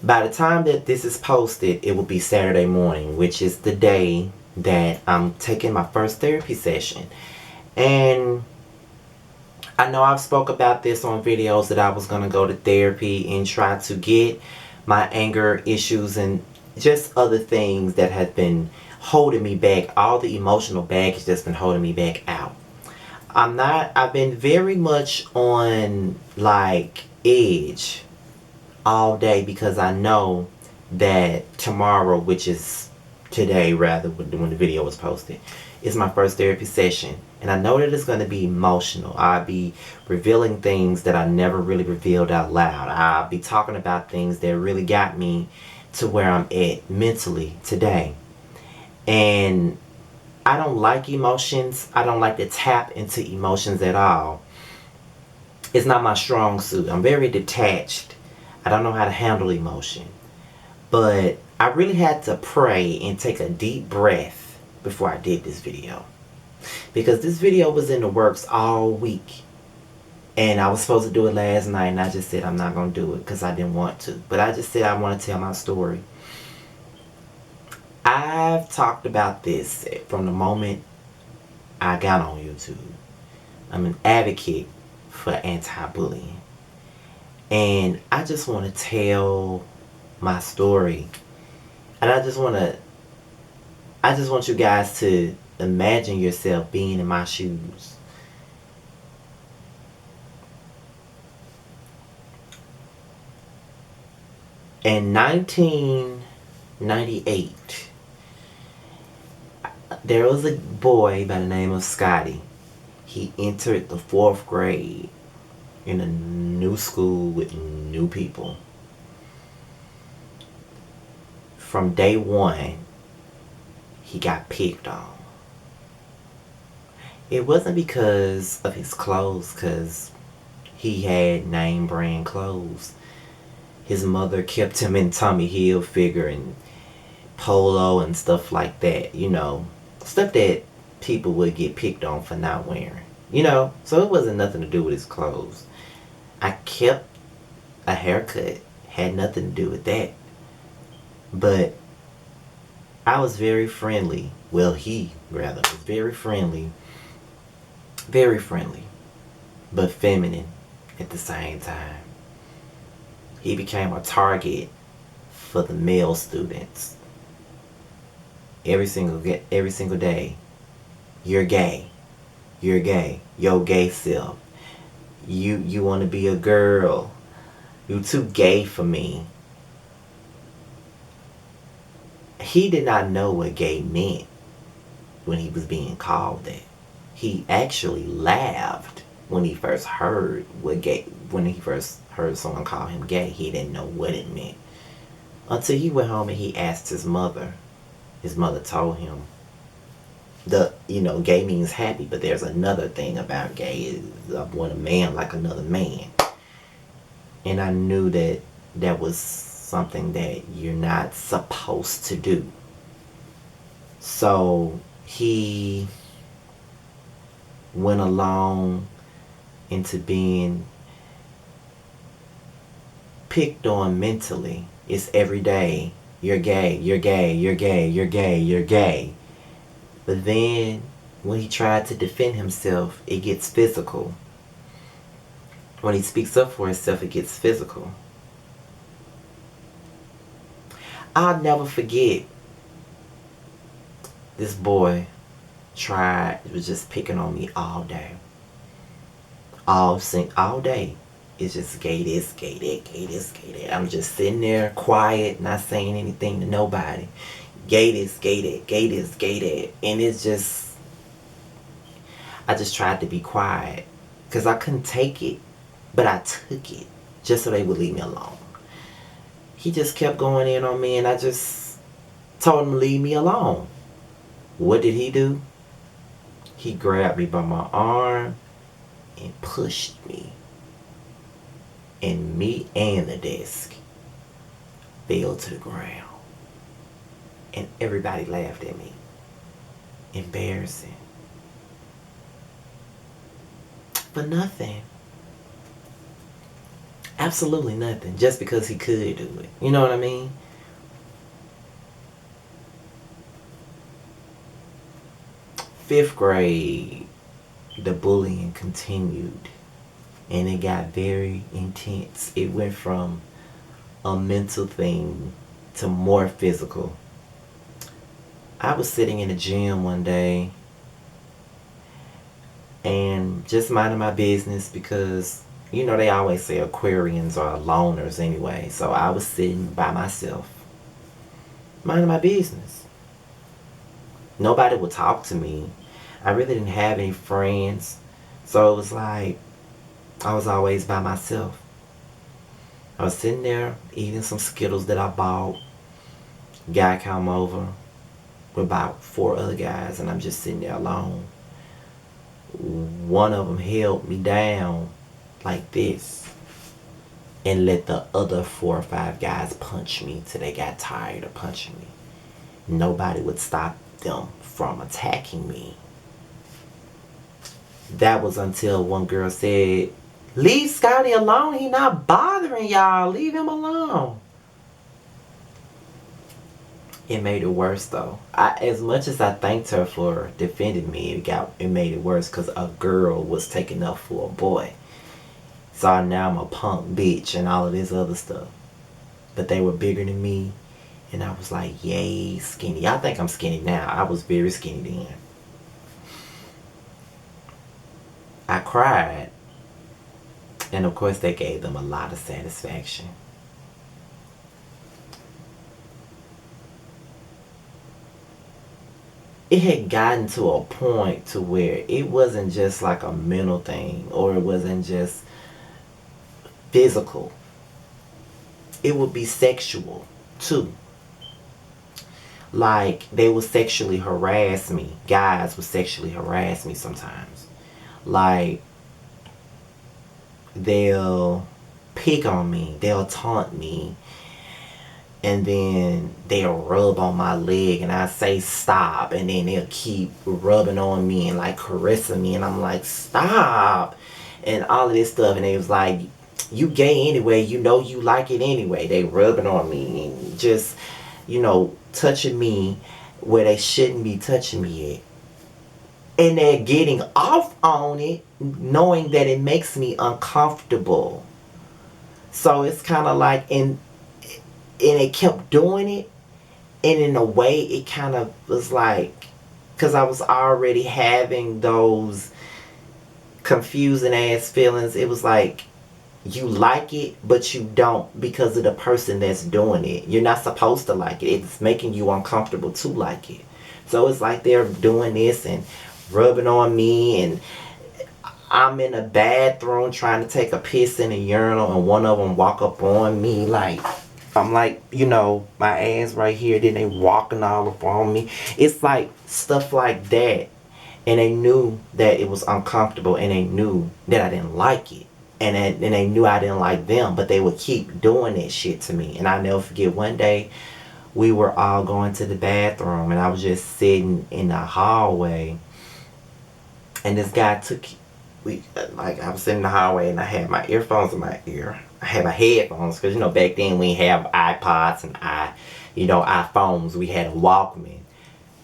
By the time that this is posted, it will be Saturday morning, which is the day that I'm taking my first therapy session. And I know I've spoke about this on videos that I was going to go to therapy and try to get my anger issues and just other things that have been holding me back, all the emotional baggage that's been holding me back out. I've been very much on like edge all day because I know that tomorrow, which is today rather, when the video was posted, is my first therapy session. And I know that it's going to be emotional. I'll be revealing things that I never really revealed out loud. I'll be talking about things that really got me to where I'm at mentally today. And I don't like emotions. I don't like to tap into emotions at all. It's not my strong suit. I'm very detached. I don't know how to handle emotion. But I really had to pray and take a deep breath before I did this video. Because this video was in the works all week. And I was supposed to do it last night, and I just said I'm not going to do it because I didn't want to. But I just said I want to tell my story. I've talked about this from the moment I got on YouTube. I'm an advocate for anti-bullying. And I just want to tell my story. And I just want you guys to imagine yourself being in my shoes. In 1998, there was a boy by the name of Scotty. He entered the 4th grade in a new school with new people. From day one, he got picked on. It wasn't because of his clothes, because he had name brand clothes. His mother kept him in Tommy Hilfiger and Polo and stuff like that, you know. Stuff that people would get picked on for not wearing, you know. So it wasn't nothing to do with his clothes. I kept a haircut. Had nothing to do with that. But I was very friendly. Well, he rather was very friendly. Very friendly. But feminine at the same time. He became a target for the male students. Every single day. You're gay. You're gay. Yo gay self. You want to be a girl. You too gay for me. He did not know what gay meant when he was being called that. He actually laughed when he first heard someone call him gay. He didn't know what it meant. Until he went home and he asked his mother. His mother told him, gay means happy, but there's another thing about gay is I want a man like another man. And I knew that was something that you're not supposed to do. So he went along into being picked on mentally. It's every day. You're gay, you're gay, you're gay, you're gay, you're gay. But then when he tried to defend himself, it gets physical. When he speaks up for himself, it gets physical. I'll never forget this boy was just picking on me all day. All day. It's just gay this, gay that, gay this, gay that. I'm just sitting there quiet, not saying anything to nobody. Gay this, gay that, gay this, gay that. And it's just, I just tried to be quiet because I couldn't take it. But I took it just so they would leave me alone. He just kept going in on me and I just told him to leave me alone. What did he do? He grabbed me by my arm and pushed me. And me and the desk fell to the ground. And everybody laughed at me. Embarrassing. For nothing. Absolutely nothing. Just because he could do it. You know what I mean? Fifth grade, the bullying continued. And it got very intense. It went from a mental thing to more physical. I was sitting in the gym one day and just minding my business because, you know, they always say Aquarians are loners anyway. So I was sitting by myself, minding my business. Nobody would talk to me. I really didn't have any friends. So it was like I was always by myself. I was sitting there eating some Skittles that I bought. Guy come over with about 4 other guys, and I'm just sitting there alone. One of them held me down like this and let the other 4 or 5 guys punch me till they got tired of punching me. Nobody would stop them from attacking me. That was until one girl said, "Leave Scotty alone. He not bothering y'all. Leave him alone." It made it worse though. As much as I thanked her for defending me, it made it worse because a girl was taking up for a boy. So now I'm a punk bitch and all of this other stuff. But they were bigger than me, and I was like, yay, skinny. I think I'm skinny now. I was very skinny then. I cried, and of course that gave them a lot of satisfaction. It had gotten to a point to where it wasn't just like a mental thing, or it wasn't just physical. It would be sexual too. Like they would sexually harass me. Guys would sexually harass me sometimes. Like they'll pick on me, they'll taunt me, and then they'll rub on my leg and I say stop, and then they'll keep rubbing on me and like caressing me, and I'm like stop, and all of this stuff. And they was like, you gay anyway, you know you like it anyway. They rubbing on me and just, you know, touching me where they shouldn't be touching me at. And they're getting off on it knowing that it makes me uncomfortable. So it's kind of like, and it kept doing it, and in a way it kind of was like, because I was already having those confusing ass feelings. It was like you like it but you don't because of the person that's doing it. You're not supposed to like it. It's making you uncomfortable to like it. So it's like they're doing this and rubbing on me, and I'm in a bathroom trying to take a piss in a urinal, and one of them walk up on me like, I'm like, you know, my ass right here, then they walking all up on me. It's like stuff like that. And they knew that it was uncomfortable, and they knew that I didn't like it. And they knew I didn't like them, but they would keep doing that shit to me. And I never forget, one day we were all going to the bathroom, and I was just sitting in the hallway, and this guy took, like I was sitting in the hallway and I had my earphones in my ear. I had my headphones because, you know, back then we didn't have iPods and iPhones. We had a Walkman.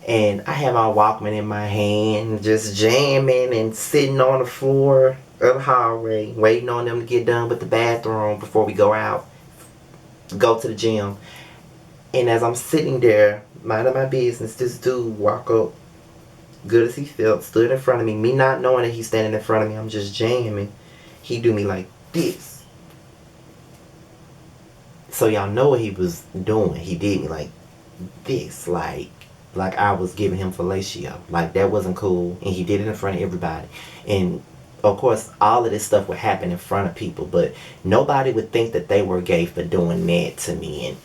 And I had my Walkman in my hand, just jamming and sitting on the floor of the hallway, waiting on them to get done with the bathroom before we go out, go to the gym. And as I'm sitting there, minding my business, this dude walk up, good as he felt, stood in front of me. Me not knowing that he's standing in front of me, I'm just jamming. He do me like this. So y'all know what he was doing. He did me like this, like I was giving him fellatio. Like that wasn't cool. And he did it in front of everybody. And of course, all of this stuff would happen in front of people, but nobody would think that they were gay for doing that to me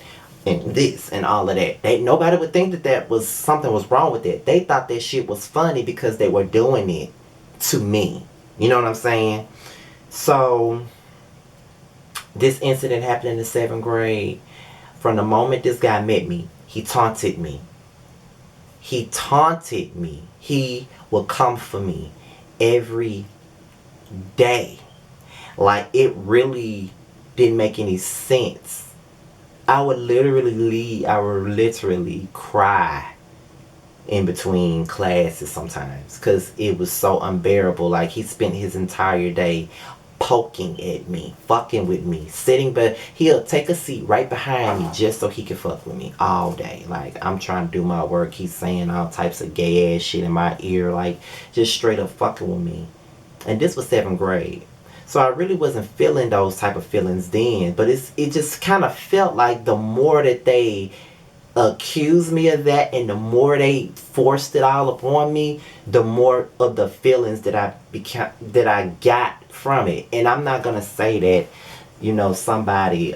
and this and all of that. Nobody would think that was something was wrong with it. They thought that shit was funny because they were doing it to me. You know what I'm saying? So this incident happened in the 7th grade. From the moment this guy met me, he taunted me. He taunted me. He would come for me every day. Like it really didn't make any sense. I would literally cry in between classes sometimes because it was so unbearable. Like, he spent his entire day poking at me, fucking with me, sitting, but he'll take a seat right behind me just so he can fuck with me all day. Like, I'm trying to do my work, he's saying all types of gay ass shit in my ear, like, just straight up fucking with me. And this was 7th grade. So I really wasn't feeling those type of feelings then, but it just kind of felt like the more that they accused me of that and the more they forced it all upon me, the more of the feelings that I got from it. And I'm not gonna say that, somebody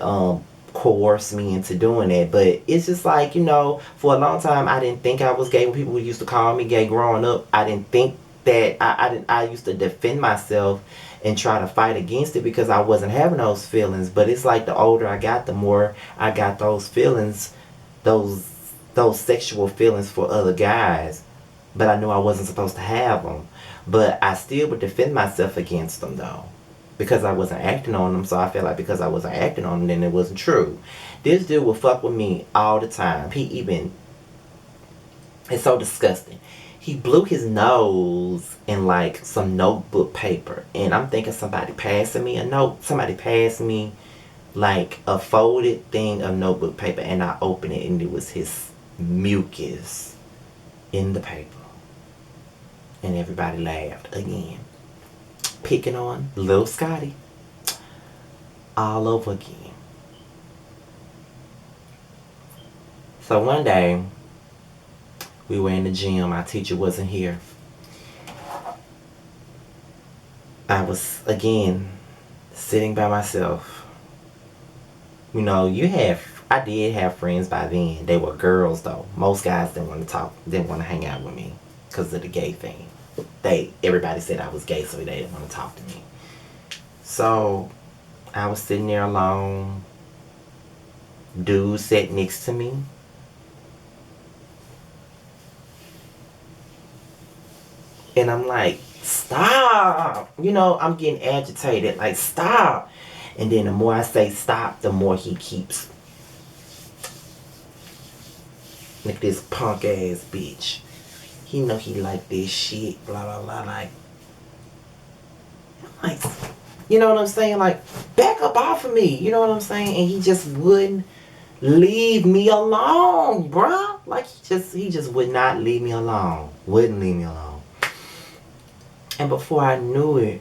coerced me into doing it, but it's just like, for a long time I didn't think I was gay. When people used to call me gay growing up, I didn't think that. I used to defend myself and try to fight against it because I wasn't having those feelings. But it's like the older I got, the more I got those feelings, those sexual feelings for other guys. But I knew I wasn't supposed to have them. But I still would defend myself against them though, because I wasn't acting on them. So I felt like because I wasn't acting on them, then it wasn't true. This dude would fuck with me all the time. It's so disgusting. He blew his nose in like some notebook paper, and I'm thinking somebody passing me a note. Somebody passed me like a folded thing of notebook paper, and I opened it and it was his mucus in the paper. And everybody laughed again. Picking on little Scotty all over again. So one day, we were in the gym. Our teacher wasn't here. I was, again, sitting by myself. I did have friends by then. They were girls, though. Most guys didn't want to talk, didn't want to hang out with me because of the gay thing. Everybody said I was gay, so they didn't want to talk to me. So, I was sitting there alone. Dude sat next to me. And I'm like, stop. I'm getting agitated. Like, stop. And then the more I say stop, the more he keeps. Like this punk ass bitch. He know he like this shit. Blah, blah, blah. Like, you know what I'm saying? Like, back up off of me. You know what I'm saying? And he just wouldn't leave me alone, bruh. Like, he just would not leave me alone. Wouldn't leave me alone. And before I knew it,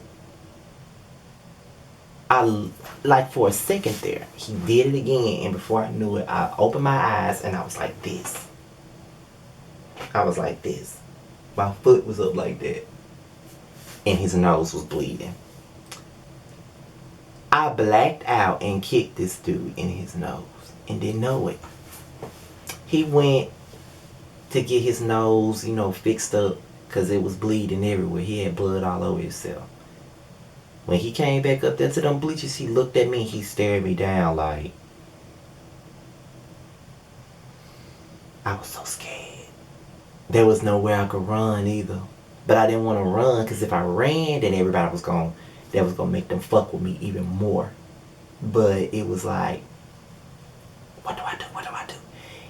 like for a second there, he did it again. And before I knew it, I opened my eyes and I was like this. I was like this. My foot was up like that. And his nose was bleeding. I blacked out and kicked this dude in his nose and didn't know it. He went to get his nose, fixed up because it was bleeding everywhere. He had blood all over himself. When he came back up there to them bleachers, he looked at me and he stared me down like, I was so scared. There was nowhere I could run either. But I didn't want to run because if I ran, then everybody was going to make them fuck with me even more. But it was like, what do I do? What do I do?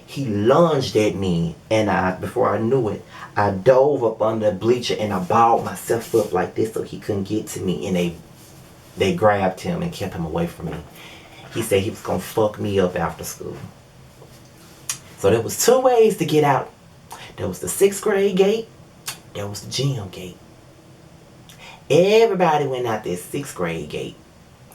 He lunged at me, and before I knew it, I dove up under the bleacher and I balled myself up like this so he couldn't get to me. And they grabbed him and kept him away from me. He said he was going to fuck me up after school. So there was 2 ways to get out. There was the 6th grade gate. There was the gym gate. Everybody went out that 6th grade gate.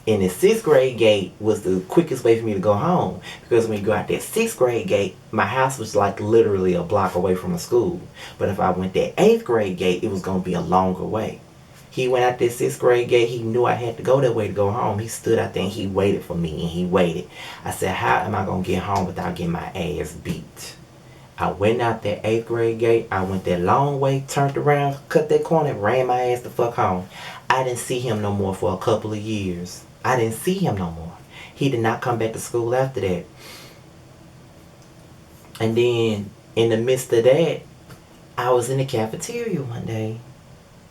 And the 6th grade gate was the quickest way for me to go home. Because when you go out that 6th grade gate, my house was like literally a block away from the school. But if I went that 8th grade gate, it was going to be a longer way. He went out that 6th grade gate. He knew I had to go that way to go home. He stood out there and he waited for me. And he waited. I said, how am I going to get home without getting my ass beat? I went out that 8th grade gate. I went that long way, turned around, cut that corner, and ran my ass the fuck home. I didn't see him no more for a couple of years. I didn't see him no more. He did not come back to school after that. And then, in the midst of that, I was in the cafeteria one day.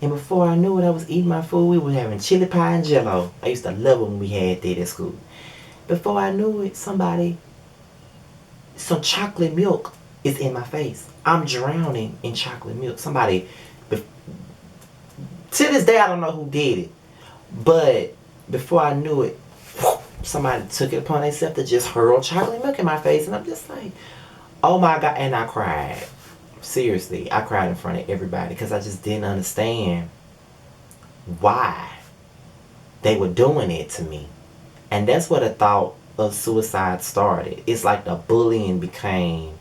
And before I knew it, I was eating my food. We were having chili pie and jello. I used to love it when we had that at school. Before I knew it, some chocolate milk is in my face. I'm drowning in chocolate milk. To this day, I don't know who did it. But before I knew it, somebody took it upon themselves to just hurl chocolate milk in my face. And I'm just like, oh my God. And I cried. Seriously, I cried in front of everybody because I just didn't understand why they were doing it to me. And that's where the thought of suicide started. It's like the bullying became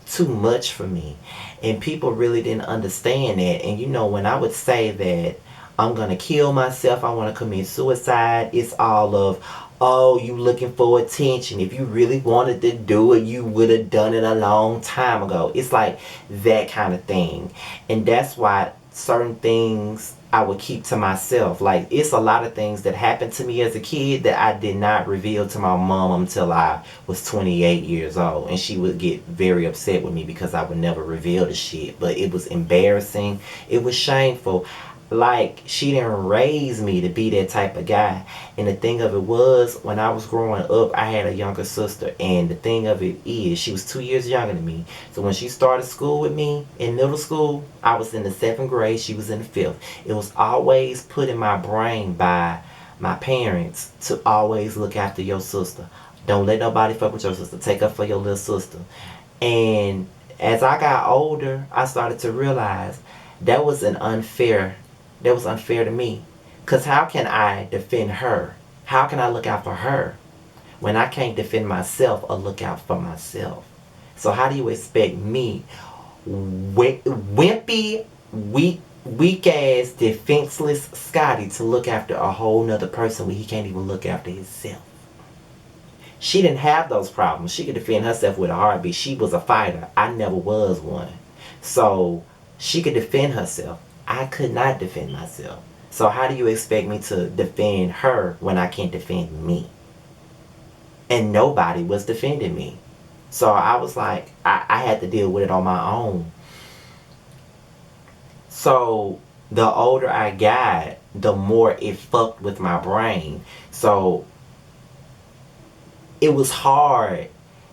too much for me. And people really didn't understand that. And you know, when I would say that I'm going to kill myself, I want to commit suicide, it's all of, oh, you looking for attention. If you really wanted to do it, you would have done it a long time ago. It's like that kind of thing. And that's why certain things I would keep to myself. Like, it's a lot of things that happened to me as a kid that I did not reveal to my mom until I was 28 years old. And she would get very upset with me because I would never reveal the shit. But it was embarrassing. It was shameful. Like, she didn't raise me to be that type of guy. And the thing of it was, when I was growing up, I had a younger sister. And the thing of it is, she was 2 years younger than me. So when she started school with me in middle school, I was in the 7th grade, she was in the 5th. It was always put in my brain by my parents to always look after your sister. Don't let nobody fuck with your sister. Take up for your little sister. And as I got older, I started to realize that was unfair to me. Because how can I defend her? How can I look out for her when I can't defend myself or look out for myself? So how do you expect me, wimpy, weak ass, defenseless Scotty, to look after a whole nother person when he can't even look after himself? She didn't have those problems. She could defend herself with a heartbeat. She was a fighter. I never was one. So she could defend herself. I could not defend myself. So how do you expect me to defend her when I can't defend me? And nobody was defending me. So I was like, I had to deal with it on my own. So the older I got, the more it fucked with my brain. So it was hard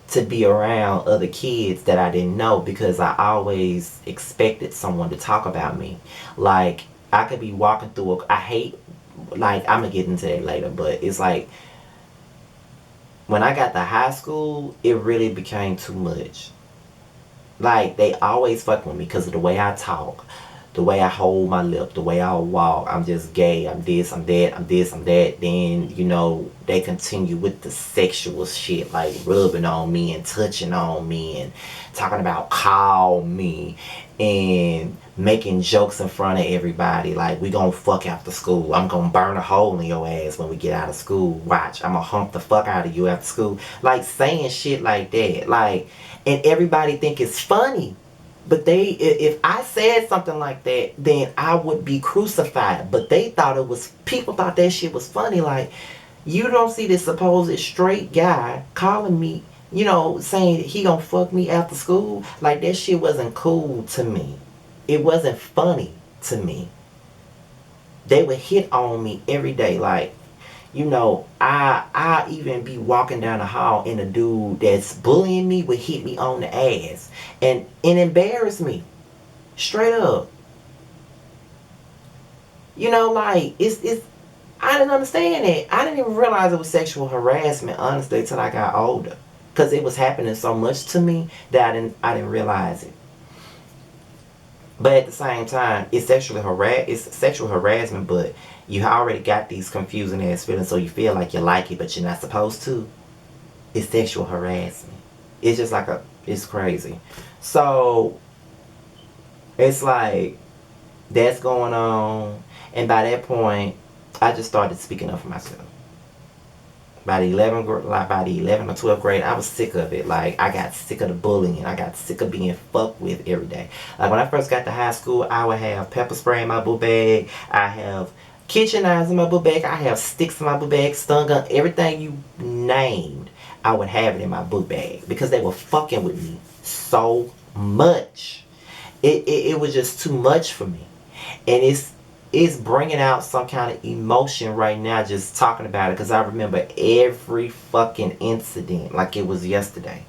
to be around other kids that I didn't know because I always expected someone to talk about me. Like, I could be walking through like, I'm gonna get into that later, but it's like, when I got to high school, it really became too much. Like, they always fuck with me because of the way I talk, the way I hold my lip, the way I walk. I'm just gay. I'm this, I'm that, I'm this, I'm that. Then, you know, they continue with the sexual shit, like rubbing on me and touching on me and talking about call me and making jokes in front of everybody. Like, we gonna fuck after school. I'm gonna burn a hole in your ass when we get out of school. Watch, I'm gonna hump the fuck out of you after school. Like, saying shit like that. Like, and everybody think it's funny. But if I said something like that, then I would be crucified. But people thought that shit was funny. Like, you don't see this supposed straight guy calling me, you know, saying he gonna fuck me after school. Like, that shit wasn't cool to me. It wasn't funny to me. They would hit on me every day. Like, you know, I even be walking down the hall and a dude that's bullying me would hit me on the ass and embarrass me. Straight up. You know, like, I didn't understand it. I didn't even realize it was sexual harassment, honestly, till I got older. Because it was happening so much to me that I didn't realize it. But at the same time, it's sexual harassment, but you already got these confusing ass feelings, so you feel like you like it, but you're not supposed to. It's sexual harassment. It's just like it's crazy. So, it's like, that's going on, and by that point, I just started speaking up for myself. By the 11th or 12th grade, I was sick of it. Like, I got sick of the bullying. I got sick of being fucked with every day. Like, when I first got to high school, I would have pepper spray in my book bag. I have kitchen knives in my book bag. I have sticks in my book bag, stun gun, everything you named. I would have it in my book bag because they were fucking with me so much. It was just too much for me. And it's bringing out some kind of emotion right now just talking about it, because I remember every fucking incident like it was yesterday.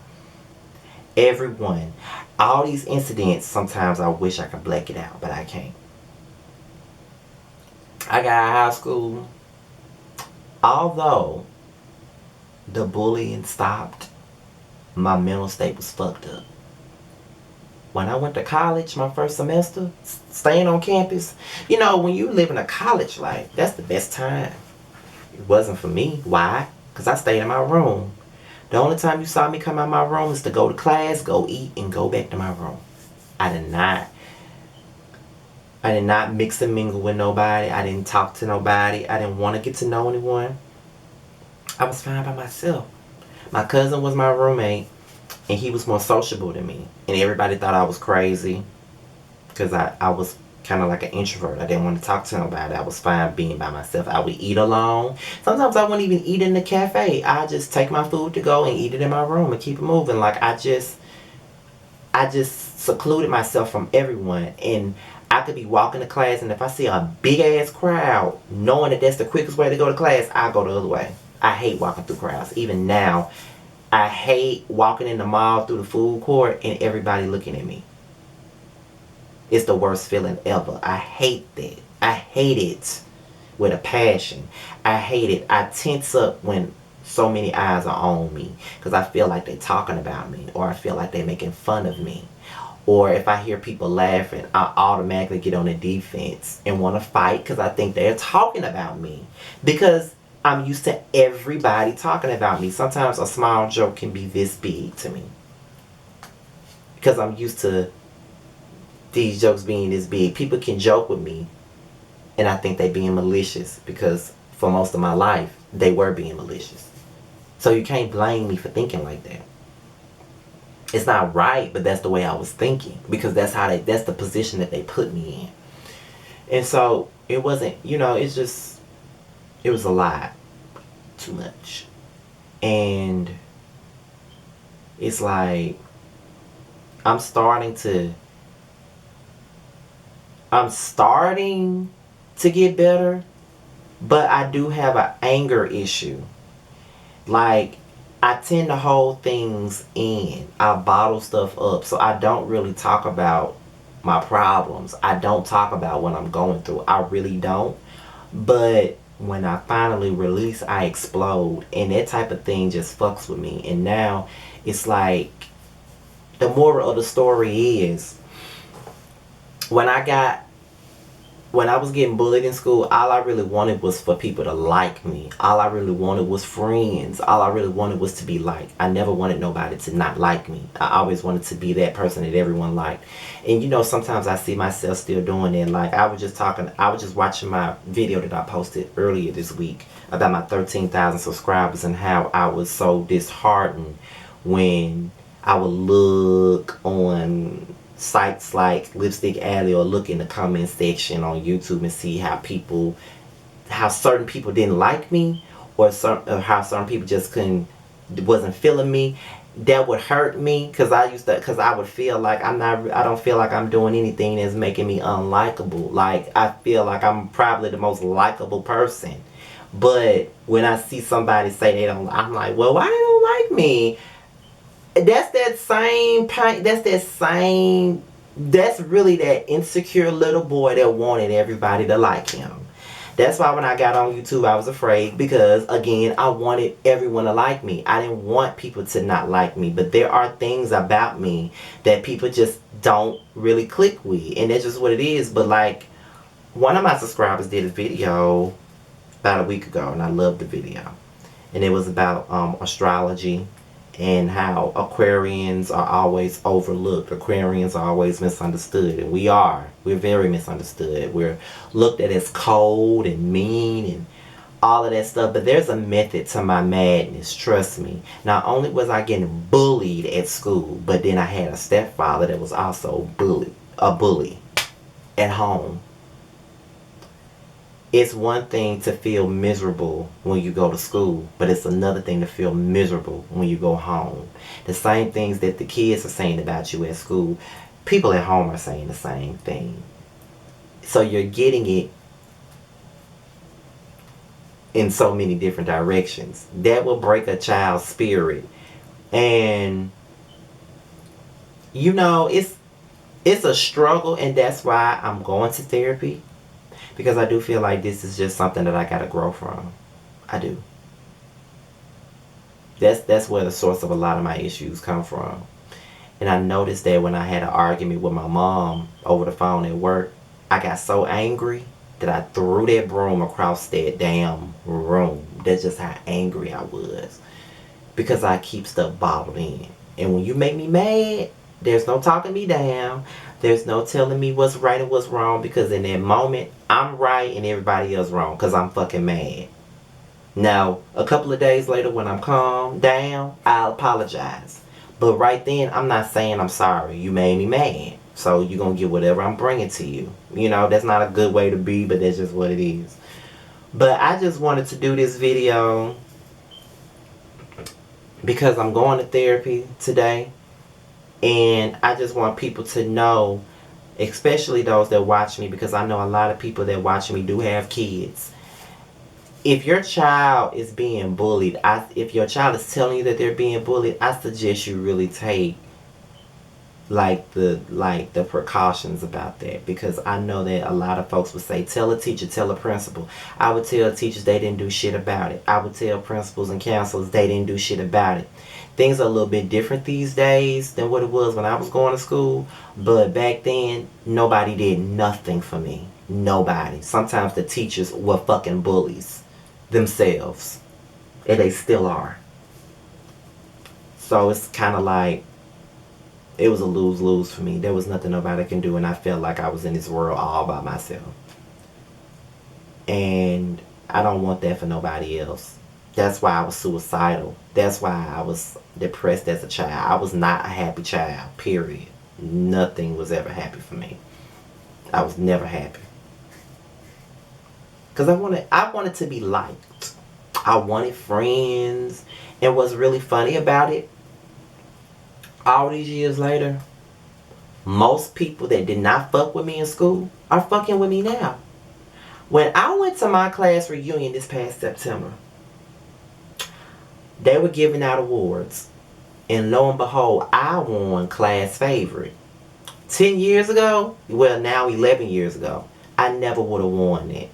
Everyone. All these incidents, sometimes I wish I could black it out, but I can't. I got out of high school. Although the bullying stopped, my mental state was fucked up. When I went to college, my first semester, staying on campus, you know, when you live in a college life, that's the best time. It wasn't for me. Why? Because I stayed in my room. The only time you saw me come out of my room is to go to class, go eat, and go back to my room. I did not mix and mingle with nobody. I didn't talk to nobody. I didn't want to get to know anyone. I was fine by myself. My cousin was my roommate, and he was more sociable than me. And everybody thought I was crazy because I was kind of like an introvert. I didn't want to talk to nobody. I was fine being by myself. I would eat alone. Sometimes I wouldn't even eat in the cafe. I just take my food to go and eat it in my room and keep it moving. Like I just secluded myself from everyone. And I could be walking to class, and if I see a big ass crowd, knowing that that's the quickest way to go to class, I go the other way. I hate walking through crowds. Even now, I hate walking in the mall through the food court and everybody looking at me. It's the worst feeling ever. I hate that. I hate it with a passion. I hate it. I tense up when so many eyes are on me because I feel like they're talking about me, or I feel like they're making fun of me. Or if I hear people laughing, I automatically get on the defense and want to fight because I think they're talking about me. Because I'm used to everybody talking about me. Sometimes a small joke can be this big to me. Because I'm used to these jokes being this big. People can joke with me and I think they being malicious because for most of my life, they were being malicious. So you can't blame me for thinking like that. It's not right, but that's the way I was thinking because that's the position that they put me in. And so it wasn't, it was a lot. Too much. And it's like I'm starting to get better, but I do have an anger issue. Like I tend to hold things in. I bottle stuff up. So I don't really talk about my problems. I don't talk about what I'm going through. I really don't. But when I finally release, I explode. And that type of thing just fucks with me. And now it's like the moral of the story is when I was getting bullied in school, all I really wanted was for people to like me. All I really wanted was friends. All I really wanted was to be liked. I never wanted nobody to not like me. I always wanted to be that person that everyone liked. And sometimes I see myself still doing that. Like I was just watching my video that I posted earlier this week about my 13,000 subscribers and how I was so disheartened when I would look on sites like Lipstick Alley or look in the comment section on YouTube and see how certain people didn't like me, or how certain people just wasn't feeling me. That would hurt me because I would feel like I don't feel like I'm doing anything that's making me unlikable. Like I feel like I'm probably the most likable person, but when I see somebody say they don't, I'm like, well, why they don't like me? That's really that insecure little boy that wanted everybody to like him. That's why when I got on YouTube, I was afraid because, again, I wanted everyone to like me. I didn't want people to not like me, but there are things about me that people just don't really click with, and that's just what it is. But like, one of my subscribers did a video about a week ago, and I loved the video, and it was about astrology and how Aquarians are always overlooked. Aquarians are always misunderstood. And we're very misunderstood. We're looked at as cold and mean and all of that stuff. But there's a method to my madness, trust me. Not only was I getting bullied at school, but then I had a stepfather that was also a bully at home. It's one thing to feel miserable when you go to school, but it's another thing to feel miserable when you go home. The same things that the kids are saying about you at school, people at home are saying the same thing. So you're getting it in so many different directions. That will break a child's spirit. And you know, it's a struggle, and that's why I'm going to therapy, because I do feel like this is just something that I gotta grow from. I do. That's where the source of a lot of my issues come from. And I noticed that when I had an argument with my mom over the phone at work, I got so angry that I threw that broom across that damn room. That's just how angry I was. Because I keep stuff bottled in. And when you make me mad, there's no talking me down. There's no telling me what's right and what's wrong. Because in that moment, I'm right and everybody else wrong. Because I'm fucking mad. Now, a couple of days later when I'm calm down, I'll apologize. But right then, I'm not saying I'm sorry. You made me mad. So you're going to get whatever I'm bringing to you. You know, that's not a good way to be, but that's just what it is. But I just wanted to do this video because I'm going to therapy today. And I just want people to know, especially those that watch me, because I know a lot of people that watch me do have kids. If your child is being bullied, if your child is telling you that they're being bullied, I suggest you really take the precautions about that, because I know that a lot of folks would say, tell a teacher, tell a principal. I would tell teachers they didn't do shit about it. I would tell principals and counselors they didn't do shit about it. Things are a little bit different these days than what it was when I was going to school, but back then nobody did nothing for me. Nobody. Sometimes the teachers were fucking bullies themselves, and they still are. So it's kind of like it was a lose-lose for me. There was nothing nobody can do, and I felt like I was in this world all by myself. And I don't want that for nobody else. That's why I was suicidal. That's why I was depressed as a child. I was not a happy child, period. Nothing was ever happy for me. I was never happy. Because I wanted to be liked. I wanted friends. And what's really funny about it, all these years later, most people that did not fuck with me in school are fucking with me now. When I went to my class reunion this past September, they were giving out awards. And lo and behold, I won class favorite. 10 years ago, well now 11 years ago, I never would have won it.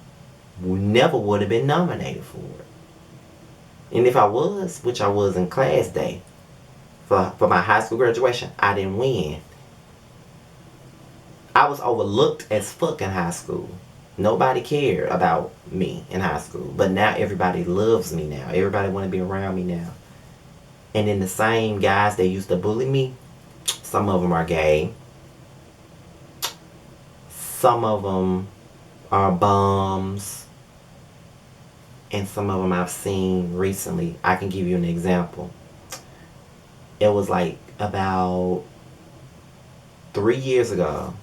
Never would have been nominated for it. And if I was, which I was in class day, for my high school graduation, I didn't win. I was overlooked as fuck in high school. Nobody cared about me in high school. But now everybody loves me now. Everybody want to be around me now. And then the same guys that used to bully me, some of them are gay. Some of them are bums. And some of them I've seen recently. I can give you an example. It was like about 3 years ago.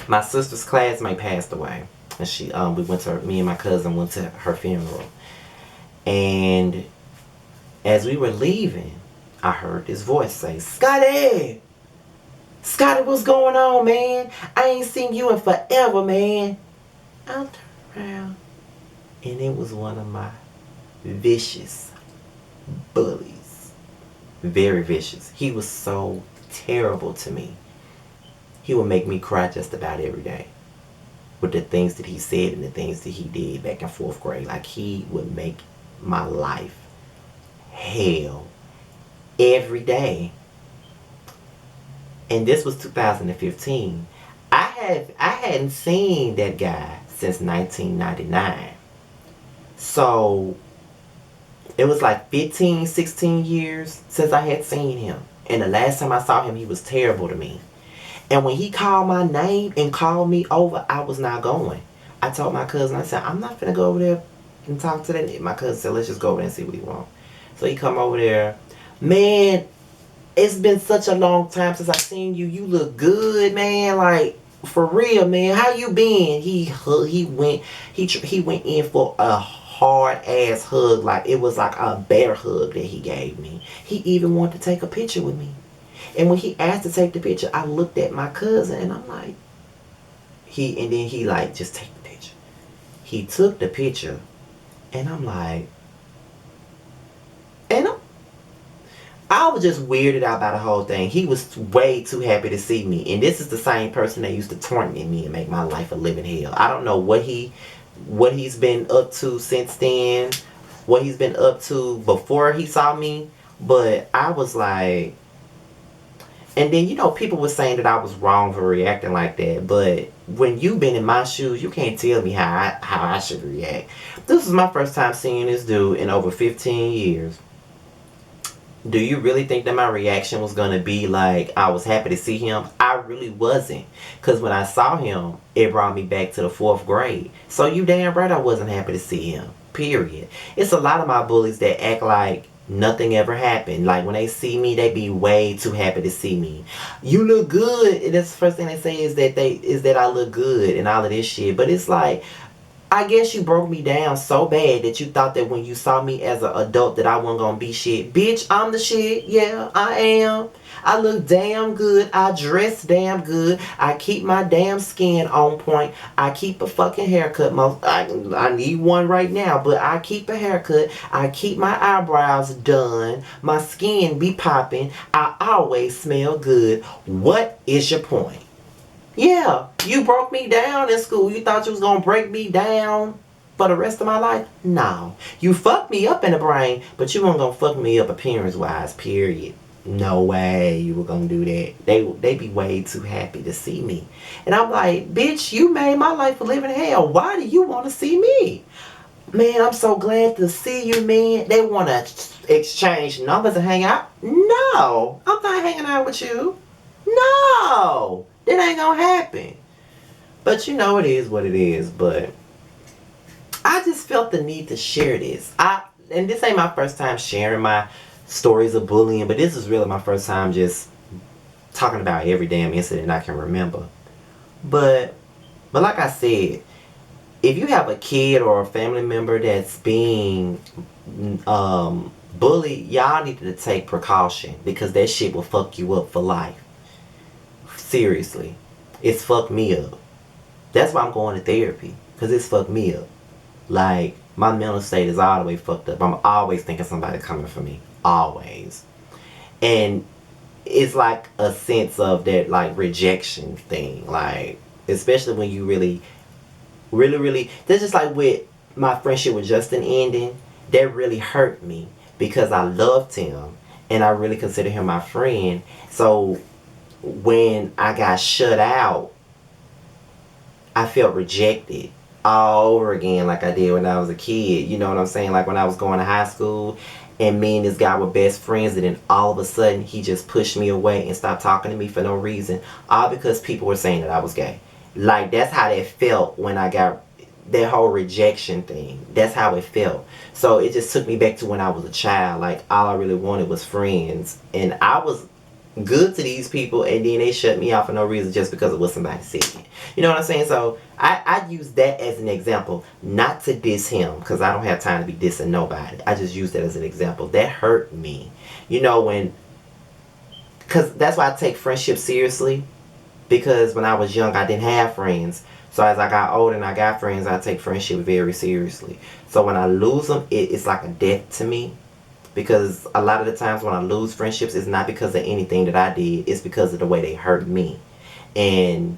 My sister's classmate passed away. And me and my cousin went to her funeral. And as we were leaving, I heard this voice say, Scotty! Scotty, what's going on, man? I ain't seen you in forever, man. I turned around. And it was one of my vicious bullies. Very vicious. He was so terrible to me. He would make me cry just about every day. With the things that he said and the things that he did back in 4th grade. Like, he would make my life hell every day. And this was 2015. I hadn't seen that guy since 1999. So it was like 15, 16 years since I had seen him. And the last time I saw him, he was terrible to me. And when he called my name and called me over, I was not going. I told my cousin, I said, I'm not finna go over there and talk to that. My cousin said, let's just go over there and see what he wants. So he come over there. Man, it's been such a long time since I seen you. You look good, man. Like, for real, man. How you been? He went in for a hard ass hug. Like, it was like a bear hug that he gave me. He even wanted to take a picture with me. And when he asked to take the picture, I looked at my cousin and I'm like, and then he like, just take the picture. He took the picture And I'm like, and I was just weirded out by the whole thing. He was way too happy to see me. And this is the same person that used to torment me and make my life a living hell. I don't know what he's been up to since then, what he's been up to before he saw me, but I was like, and then people were saying that I was wrong for reacting like that, but when you've been in my shoes, you can't tell me how I should react. This was my first time seeing this dude in over 15 years. Do you really think that my reaction was going to be like I was happy to see him? I really wasn't. Because when I saw him, it brought me back to the 4th grade. So you damn right I wasn't happy to see him. Period. It's a lot of my bullies that act like nothing ever happened. Like when they see me, they be way too happy to see me. You look good. And that's the first thing they say is that I look good and all of this shit. But it's like, I guess you broke me down so bad that you thought that when you saw me as an adult that I wasn't gonna be shit. Bitch, I'm the shit. Yeah, I am. I look damn good. I dress damn good. I keep my damn skin on point. I keep a fucking haircut. I need one right now, but I keep a haircut. I keep my eyebrows done. My skin be popping. I always smell good. What is your point? Yeah, you broke me down in school. You thought you was going to break me down for the rest of my life? No. You fucked me up in the brain, but you weren't going to fuck me up appearance-wise, period. No way you were going to do that. They be way too happy to see me. And I'm like, bitch, you made my life a living hell. Why do you want to see me? Man, I'm so glad to see you, man. They want to exchange numbers and hang out? No, I'm not hanging out with you. No, that ain't gonna happen. But it is what it is. But I just felt the need to share this. And this ain't my first time sharing my stories of bullying, but this is really my first time just talking about every damn incident I can remember. But like I said, if you have a kid or a family member that's being bullied, y'all need to take precaution because that shit will fuck you up for life. Seriously. It's fucked me up. That's why I'm going to therapy. Because it's fucked me up. Like, my mental state is all the way fucked up. I'm always thinking somebody coming for me. Always. And it's like a sense of that, like, rejection thing. Like, especially when you really, that's just like with my friendship with Justin ending. That really hurt me. Because I loved him. And I really consider him my friend. So when I got shut out, I felt rejected all over again like I did when I was a kid. You know what I'm saying? Like when I was going to high school and me and this guy were best friends, and then all of a sudden he just pushed me away and stopped talking to me for no reason. All because people were saying that I was gay. Like that's how that felt when I got that whole rejection thing. That's how it felt. So it just took me back to when I was a child. Like all I really wanted was friends. And I was good to these people, and then they shut me out for no reason just because of what somebody said. You know what I'm saying? So I use that as an example, not to diss him, because I don't have time to be dissing nobody. I just use that as an example. That hurt me. Because that's why I take friendship seriously, because when I was young I didn't have friends. So as I got older and I got friends, I take friendship very seriously. So when I lose them, it's like a death to me. Because a lot of the times when I lose friendships, it's not because of anything that I did. It's because of the way they hurt me. And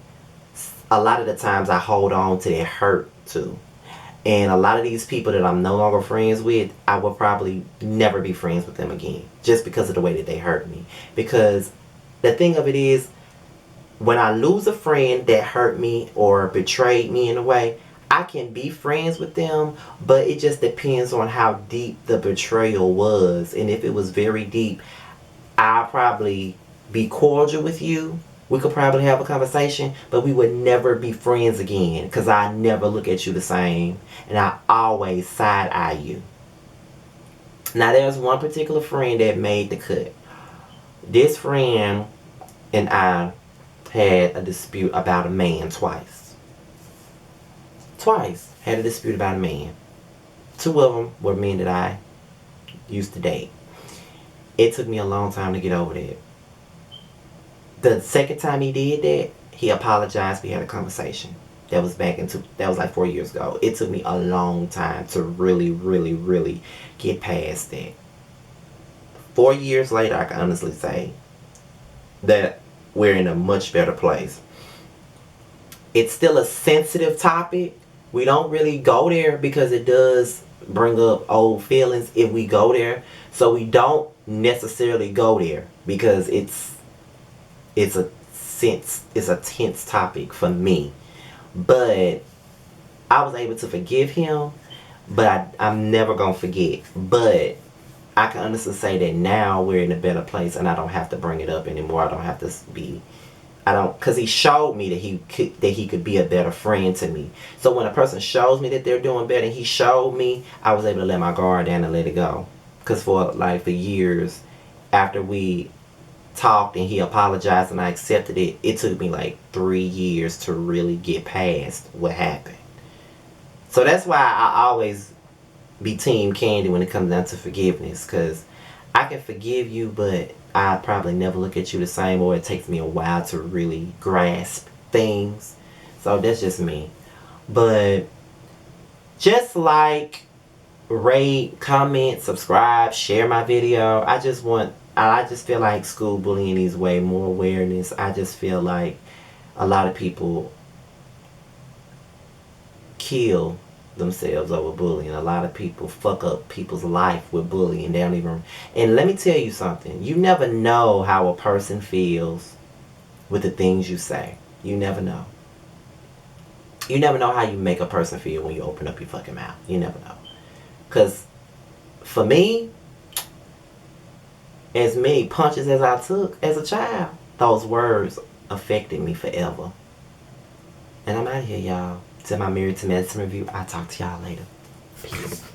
a lot of the times I hold on to that hurt too. And a lot of these people that I'm no longer friends with, I will probably never be friends with them again. Just because of the way that they hurt me. Because the thing of it is, when I lose a friend that hurt me or betrayed me in a way, I can be friends with them, but it just depends on how deep the betrayal was. And if it was very deep, I'll probably be cordial with you. We could probably have a conversation, but we would never be friends again because I never look at you the same, and I always side-eye you. Now, there's one particular friend that made the cut. This friend and I had a dispute about a man twice. Twice had a dispute about a man. Two of them were men that I used to date. It took me a long time to get over that. The second time he did that, he apologized. We had a conversation. That was that was like 4 years ago. It took me a long time to really, really, really get past that. 4 years later, I can honestly say that we're in a much better place. It's still a sensitive topic. We don't really go there because it does bring up old feelings if we go there. So we don't necessarily go there because it's a tense topic for me. But I was able to forgive him, but I'm never gonna forget. But I can honestly say that now we're in a better place, and I don't have to bring it up anymore. I don't have to be. I don't, cause he showed me that he could be a better friend to me. So when a person shows me that they're doing better, and he showed me, I was able to let my guard down and let it go. Cause for years after we talked and he apologized and I accepted it, it took me like 3 years to really get past what happened. So that's why I always be team Candy when it comes down to forgiveness, because I can forgive you, but I probably never look at you the same, or it takes me a while to really grasp things. So that's just me. But just like, rate, comment, subscribe, share my video. I just feel like school bullying needs way more awareness. I just feel like a lot of people kill themselves over bullying. A lot of people fuck up people's life with bullying. They don't even. And let me tell you something. You never know how a person feels with the things you say. You never know. You never know how you make a person feel when you open up your fucking mouth. You never know. Because for me, as many punches as I took as a child, those words affected me forever. And I'm out of here, y'all. To my Married to Medicine review. I'll talk to y'all later. Peace.